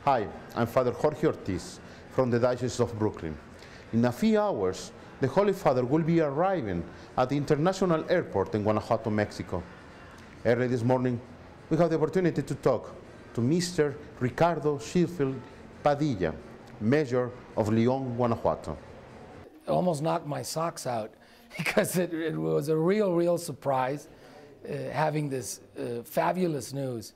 Hi, I'm Father Jorge Ortiz from the Diocese of Brooklyn. In a few hours, the Holy Father will be arriving at the international airport in Guanajuato, Mexico. Early this morning, we had the opportunity to talk to Mr. Ricardo Sheffield Padilla, Mayor of León, Guanajuato. It almost knocked my socks out because it was a real surprise having this fabulous news,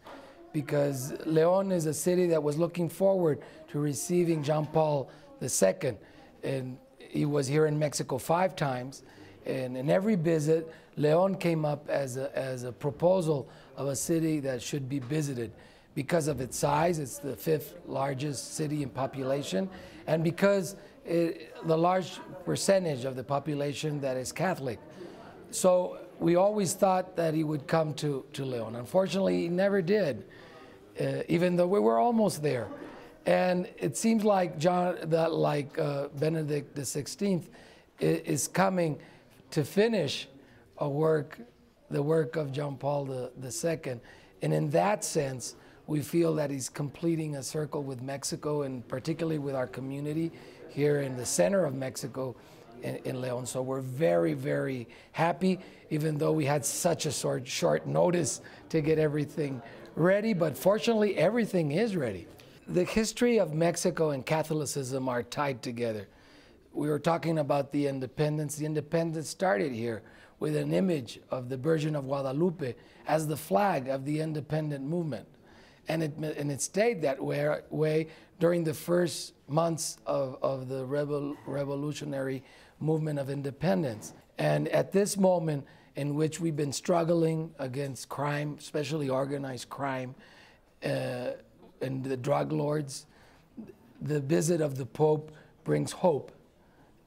because León is a city that was looking forward to receiving John Paul II, and he was here in Mexico 5 times, and in every visit León came up as a proposal of a city that should be visited because of its size. It's the 5th largest city in population, and because the large percentage of the population that is Catholic. So we always thought that he would come to León. Unfortunately, he never did, even though we were almost there. And it seems like Benedict XVI is coming to finish the work of John Paul II. And in that sense, we feel that he's completing a circle with Mexico, and particularly with our community here in the center of Mexico in León. So we're very happy, even though we had such a short notice to get everything ready. But fortunately, everything is ready. The history of Mexico and Catholicism are tied together. We were talking about the independence. The independence started here with an image of the Virgin of Guadalupe as the flag of the independent movement. And it stayed that way during the first months of the revolutionary movement of independence. And at this moment in which we've been struggling against crime, especially organized crime, and the drug lords, the visit of the Pope brings hope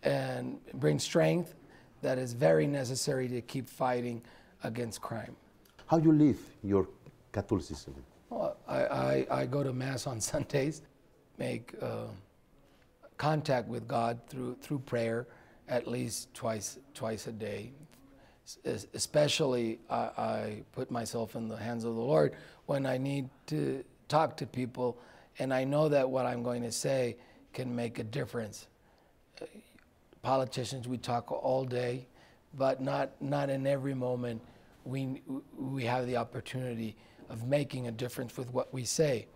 and brings strength that is very necessary to keep fighting against crime. How you live your Catholicism? Well, I go to Mass on Sundays, make contact with God through prayer at least twice a day. Especially, I put myself in the hands of the Lord when I need to talk to people, and I know that what I'm going to say can make a difference. Politicians, we talk all day, but not in every moment we have the opportunity of making a difference with what we say.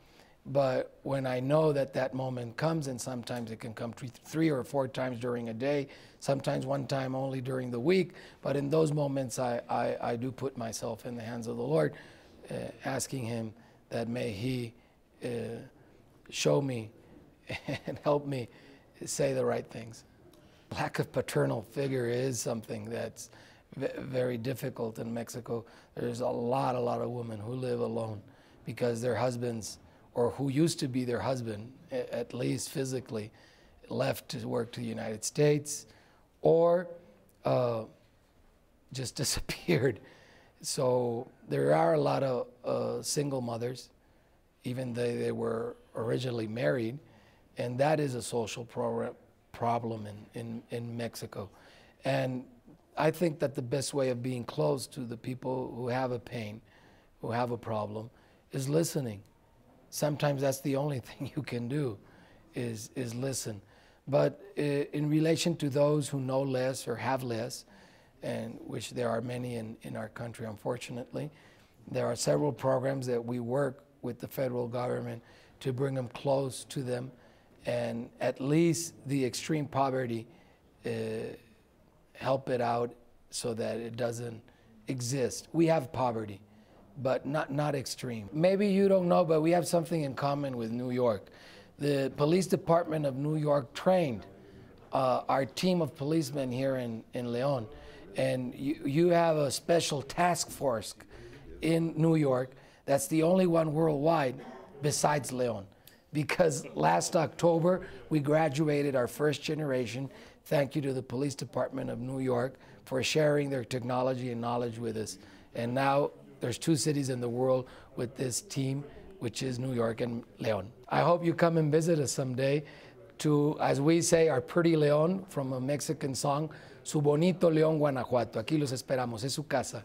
But when I know that moment comes, and sometimes it can come 3 or 4 times during a day, sometimes 1 time only during the week, but in those moments I do put myself in the hands of the Lord, asking Him that may He show me and help me say the right things. Lack of paternal figure is something that's very difficult in Mexico. There's a lot of women who live alone because their husbands, or who used to be their husband, at least physically, left to work to the United States or just disappeared. So there are a lot of single mothers, even though they were originally married, and that is a social problem in Mexico. And I think that the best way of being close to the people who have a pain, who have a problem, is listening. Sometimes that's the only thing you can do, is listen. But in relation to those who know less or have less, and which there are many in our country, unfortunately, there are several programs that we work with the federal government to bring them close to them, and at least the extreme poverty, help it out so that it doesn't exist. We have poverty, but not extreme. Maybe you don't know, but we have something in common with New York. The police department of New York trained our team of policemen here in León, and you have a special task force in New York that's the only one worldwide besides León, because last October we graduated our first generation. Thank you to the police department of New York for sharing their technology and knowledge with us. And now there's 2 cities in the world with this team, which is New York and León. I hope you come and visit us someday to, as we say, our pretty León, from a Mexican song, Su bonito León, Guanajuato. Aquí los esperamos, es su casa.